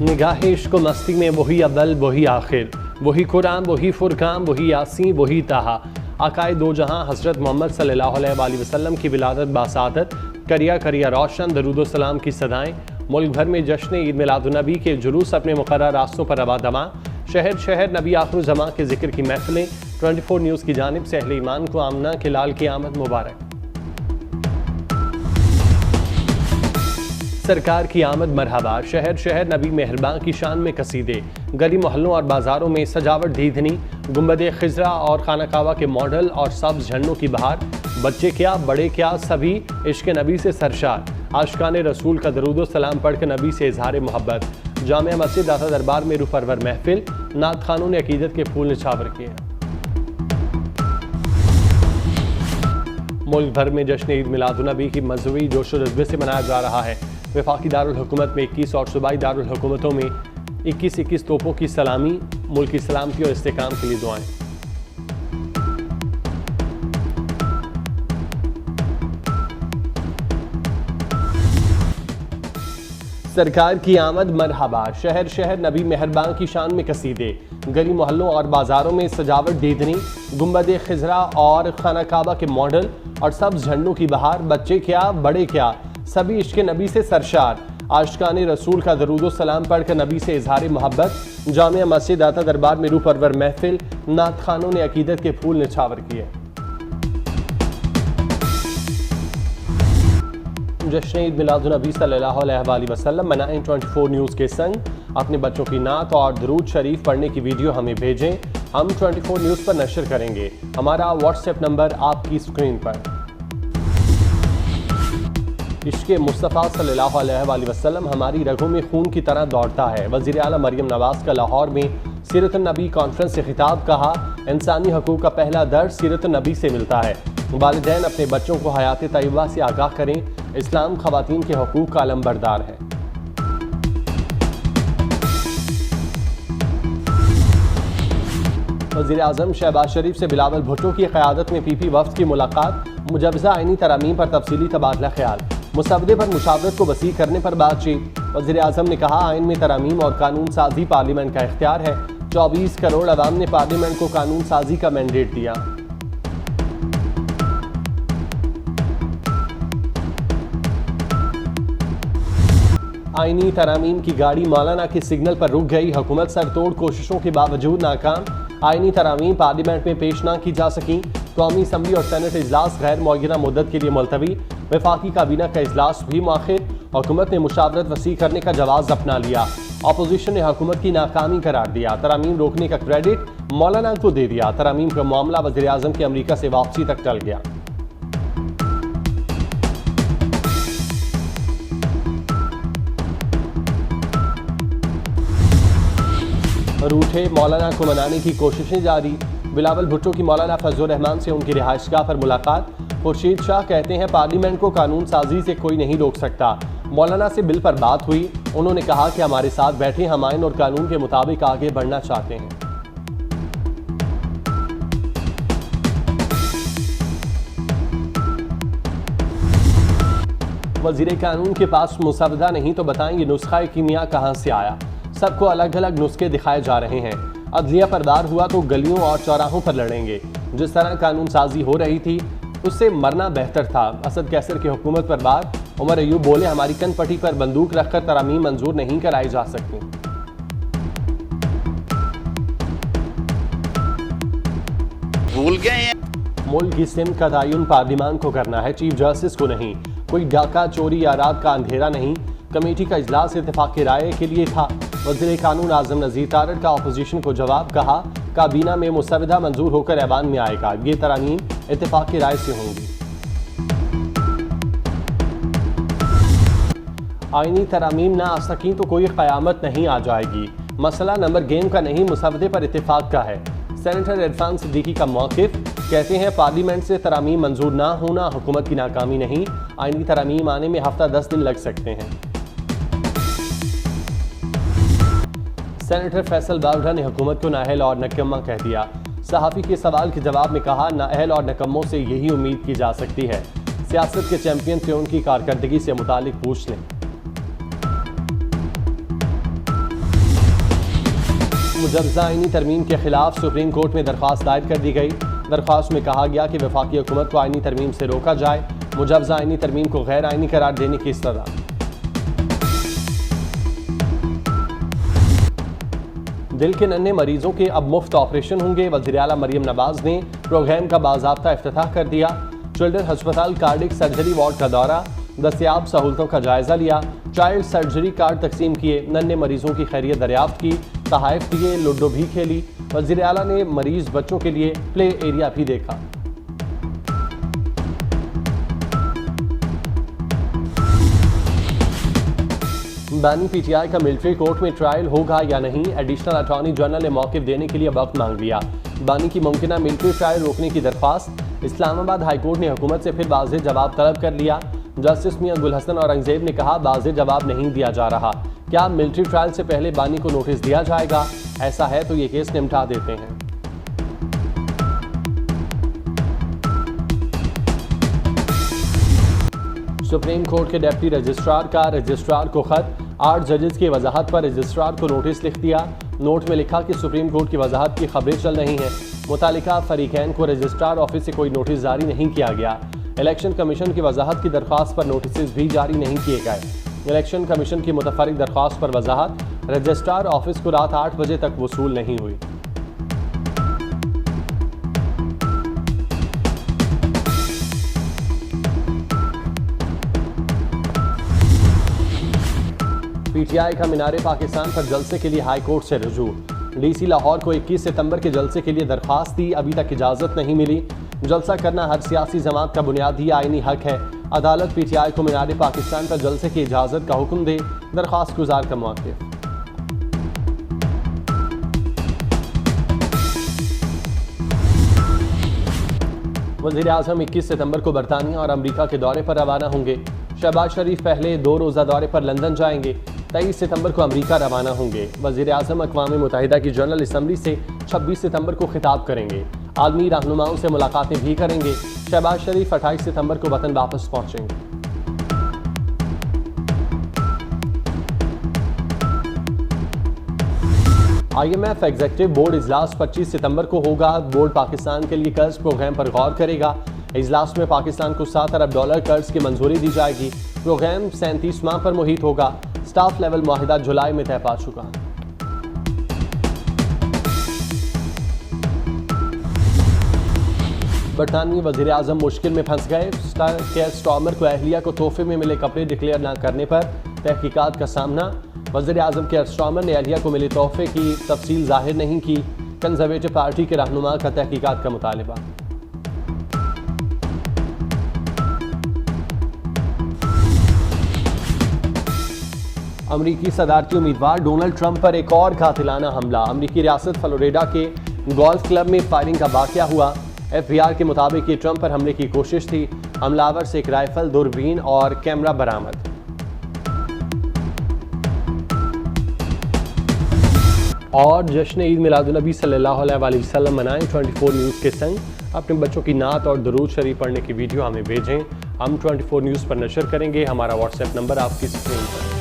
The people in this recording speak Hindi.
निगाह इश्क मस्ती में वही अव्वल वही आखिर, वही कुरान वही फुरकान वही यासीन वही ताहा। आकाए दो जहां हज़रत मोहम्मद सल्लल्लाहु अलैहि वसल्लम की विलादत बासादत, करिया करिया रोशन दरूद सलाम की सदाएं। मुल्क भर में जश्न ईद मिलादुन्नबी के जुलूस अपने मुक़र्रर रास्तों पर रवा दवा। शहर शहर नबी आखिर ज़मां के जिक्र की महफिलें। 24 न्यूज़ की जानिब से अहले ईमान को आमना के लाल की आमद मुबारक। सरकार की आमद मरहबा। शहर शहर नबी मेहरबान की शान में कसीदे, गली मोहल्लों और बाजारों में सजावट दीदनी, गुंबद खिजरा और खाना काबा के मॉडल और सब्ज झंडों की बहार। बच्चे क्या बड़े क्या सभी इश्क नबी से सरशार। आशिकान रसूल का दरूद सलाम पढ़कर नबी से इजहार मोहब्बत। जामिया मस्जिद दाता दरबार में रूपरवर महफिल, नात खानों ने अकीदत के फूल निछावर किए। मुल्क भर में जश्न ईद मिलादुन्नबी की मजहबी जोश और जज्बे से मनाया जा रहा है। वफाकी दारुल हुकूमत में 21 और सूबाई दारुल हुकूमतों में 21-21 तोपों की सलामी। मुल्क की सलामती और इस्तेकाम के लिए दुआएं। सरकार की आमद मरहबा। शहर शहर नबी मेहरबान की शान में कसीदे, गली मोहल्लों और बाजारों में सजावट दीदनी, गुंबद खिजरा और खाना काबा के मॉडल और सब्ज झंडों की बहार। बच्चे क्या बड़े क्या सभी इश्क नबी से सरशार। आशिकान रसूल का दरूद सलाम पढ़कर नबी से इजहार मोहब्बत। जामिया मस्जिद दाता दरबार में रूह परवर महफिल, नात खानों ने अकीदत के फूल निछावर किए। जश्न ईद मिलादुन्नबी सल्लल्लाहु अलैहि वसल्लम मनाएं। 24 न्यूज़ के संग अपने बच्चों की नात और दरूद शरीफ पढ़ने की वीडियो हमें भेजें। हम 24 न्यूज़ पर नशर करेंगे। हमारा व्हाट्सएप नंबर आपकी स्क्रीन पर। इश्क़ मुस्तफ़ा सल्लल्लाहु अलैहि वसल्लम हमारी रगों में खून की तरह दौड़ता है। वज़ीर आला मरियम नवाज़ का लाहौर में सीरत नबी कॉन्फ्रेंस से खिताब। कहा, इंसानी हकूक़ का पहला दर्स सीरत नबी से मिलता है। वालिदैन अपने बच्चों को हयात तय्यबा से आगाह करें। इस्लाम ख़वातीन के हकूक़ का अलमबरदार है। वज़ीर आज़म शहबाज शरीफ से बिलावल भुट्टो की क़यादत में PP वफ़द की मुलाकात। मुजवज़ा आईनी तरामीम पर तफसीली तबादला ख्याल। मुसवदे पर मुशावरत को वसी करने पर बातचीत। वज़ीर आज़म ने कहा, आइन में तरामीम और कानून साजी पार्लियामेंट का इख्तियार है। 24 करोड़ अवाम ने पार्लियामेंट को कानून साजी का मैंडेट दिया। आईनी तरामीम की गाड़ी मौलाना के सिग्नल पर रुक गई। हुकूमत सरतोड़ कोशिशों के बावजूद नाकाम। आईनी तरामीम पार्लियामेंट में पेश न की जा सकी। कौमी असम्बली और सेनेट इजलास गैर मुअय्यना मुद्दत के लिए मुलतवी। वफाकी काबीना का इजलास भी मुअख्खर। हुकूमत ने मुशावरत वसी करने का जवाब अपना लिया। अपोजिशन ने हुकूमत की नाकामी करार दिया। तरामीम रोकने का क्रेडिट मौलाना को दे दिया। तरामीम का मामला वज़ीर आज़म की अमरीका से वापसी तक टल गया। रूठे मौलाना को मनाने की कोशिशें जारी। बिलावल भुट्टो की मौलाना फजलुर रहमान से उनकी रिहाइशगाह पर मुलाकात। खुर्शीद शाह कहते हैं, पार्लियामेंट को कानून साजी से कोई नहीं रोक सकता। मौलाना से बिल पर बात हुई। उन्होंने कहा कि हमारे साथ बैठे हम आइन और कानून के मुताबिक आगे बढ़ना चाहते हैं। वज़ीर कानून के पास मुसवदा नहीं तो बताएं ये नुस्खा कीमिया कहां से आया। सबको अलग अलग नुस्खे दिखाए जा रहे हैं। अदलिया पर वार हुआ तो गलियों और चौराहों पर लड़ेंगे। जिस तरह कानून साजी हो रही थी उससे मरना बेहतर था। असद कैसर की हुकूमत पर वार। उमर अयूब बोले, हमारी कनपटी पर बंदूक रखकर तरामीम मंजूर नहीं कराई जा सकती। भूल गए हैं। मुल्क की सिम का तयन पार्लियामान को करना है, चीफ जस्टिस को नहीं। कोई डाका चोरी या रात का अंधेरा नहीं। कमेटी का इजलास इत्तेफाक राय के लिए था। वज़ीर कानून आज़म नज़ीर तारड़ का अपोजिशन को जवाब। कहा, काबीना में मुसवदा मंजूर होकर ऐवान में आएगा। ये तरामीम इत्तेफाक राय से होंगी। आईनी तरामीम ना आ सकी तो कोई क़यामत नहीं आ जाएगी। मसला नंबर गेम का नहीं, मुसवदे पर इत्तेफाक का है। सेनेटर इरफान सिद्दीकी का मौक़िफ़। कहते हैं, पार्लियामेंट से तरामीम मंजूर ना होना हुकूमत की नाकामी नहीं। आईनी तरामीम आने में हफ्ता 10 दिन लग सकते हैं। सेनेटर फैसल बावड़ा ने हुकूमत को नाअहल और नकम्मा कह दिया। सहाफ़ी के सवाल के जवाब में कहा, नाअहल और नकम्मों से यही उम्मीद की जा सकती है। सियासत के चैंपियन से उनकी कारकर्दगी से मुतालिक पूछ लें। मुजवजा आईनी तरमीम के खिलाफ सुप्रीम कोर्ट में दरख्वास्त दायर कर दी गई। दरख्वास्त में कहा गया कि वफाकी हुकूमत को आईनी तरमीम से रोका जाए। मुजवजा आईनी तरमीम को गैर आईनी करार देने की इस्तदा। दिल के नन्हे मरीजों के अब मुफ्त ऑपरेशन होंगे। वज़ीर आला मरियम नवाज ने प्रोग्राम का बाज़ाब्ता इफ्तिताह कर दिया। चिल्ड्रन अस्पताल कार्डिक सर्जरी वार्ड का दौरा, दस्तयाब सहूलतों का जायजा लिया, चाइल्ड सर्जरी कार्ड तकसीम किए, नन्हे मरीजों की खैरियत दरियाफ्त की, तहाइफ दिए, लूडो भी खेली। वज़ीर आला ने मरीज बच्चों के लिए प्ले एरिया भी देखा। बानी पीटीआई का मिलिट्री कोर्ट में ट्रायल होगा या नहीं, एडिशनल अटॉर्नी जनरल ने मौक़िफ़ देने के लिए वक्त मांग लिया। बानी की मुमकिना मिलिट्री ट्रायल रोकने की दरख्वास्त। इस्लामाबाद हाईकोर्ट ने हुकूमत से फिर वाज़ेह जवाब तलब कर लिया। जस्टिस मियां गुल हसन औरंगजेब ने कहा, वाज़ेह जवाब नहीं दिया जा रहा। क्या मिलिट्री ट्रायल से पहले बानी को नोटिस दिया जाएगा? ऐसा है तो ये केस निपटा देते हैं। सुप्रीम कोर्ट के डिप्टी रजिस्ट्रार का रजिस्ट्रार को खत, 8 जजेस की वजाहत पर रजिस्ट्रार को नोटिस लिख दिया। नोट में लिखा कि सुप्रीम कोर्ट की वजाहत की खबरें चल रही हैं। मुतालिका फरीकैन को रजिस्ट्रार ऑफिस से कोई नोटिस जारी नहीं किया गया। इलेक्शन कमीशन की वजाहत की दरख्वास्त पर नोटिस भी जारी नहीं किए गए। इलेक्शन कमीशन की मुतफरिक दरख्वास्त पर वजाहत, रजिस्ट्रार ऑफिस को रात 8 बजे तक वसूल नहीं हुई। पीटीआई का मीनारे पाकिस्तान पर जलसे के लिए हाई कोर्ट से रुजू। डीसी लाहौर को 21 सितंबर के जलसे के लिए दरख्वास्त दी, अभी तक इजाज़त नहीं मिली। जलसा करना हर सियासी जमात का बुनियादी आईनी हक है। अदालत पीटीआई को मीनारे पाकिस्तान पर जलसे की इजाज़त का हुक्म दे, दरख्वास्त गुजार का मौक़िफ़। वज़ीर आज़म 21 सितंबर को बरतानिया और अमरीका के दौरे पर रवाना होंगे। शहबाज शरीफ पहले 2 रोज़ा दौरे पर लंदन जाएंगे। 23 सितंबर को अमरीका रवाना होंगे। वज़ीर आज़म अक़वाम मुत्तहिदा की जनरल असम्बली से 26 सितंबर को खिताब करेंगे। आलमी रहनुमाओं से मुलाकातें भी करेंगे। शहबाज शरीफ 28 सितंबर को वतन वापस पहुँचेंगे। IMF एग्जीक्यूटिव बोर्ड इजलास 25 सितंबर को होगा। बोर्ड पाकिस्तान के लिए कर्ज प्रोग्राम पर गौर करेगा। इजलास में पाकिस्तान को $7 अरब कर्ज की मंजूरी दी जाएगी। प्रोग्राम 37 माह पर मुहित होगा। स्टाफ लेवल मुआहिदा जुलाई में तय पा चुका है। बरतानवी वज़ीर आज़म मुश्किल में फंस गए। स्टॉर्मर को अहलिया को तोहफे में मिले कपड़े डिक्लेयर न करने पर तहकीकात का सामना। वज़ीर आज़म के स्टॉर्मर ने अहलिया को मिले तोहफे की तफसील जाहिर नहीं की। कंजर्वेटिव पार्टी के रहनुमा का तहकीकात का मुतालिबा। अमरीकी सदारती उम्मीदवार डोनाल्ड ट्रंप पर एक और कातिलाना हमला। अमरीकी रियासत फ्लोरिडा के गोल्फ क्लब में फायरिंग का वाक़या हुआ। FBI के मुताबिक ये ट्रंप पर हमले की कोशिश थी। हमलावर से एक राइफल, दूरबीन और कैमरा बरामद। और जश्न ईद मिलादुन्नबी सल्लल्लाहु अलैहि वसल्लम मनाएं। 24 न्यूज़ के संग अपने बच्चों की नात और दुरूद शरीफ पढ़ने की वीडियो हमें भेजें। हम 24 न्यूज़ पर नशर करेंगे। हमारा व्हाट्सएप नंबर आपकी स्क्रीन पर।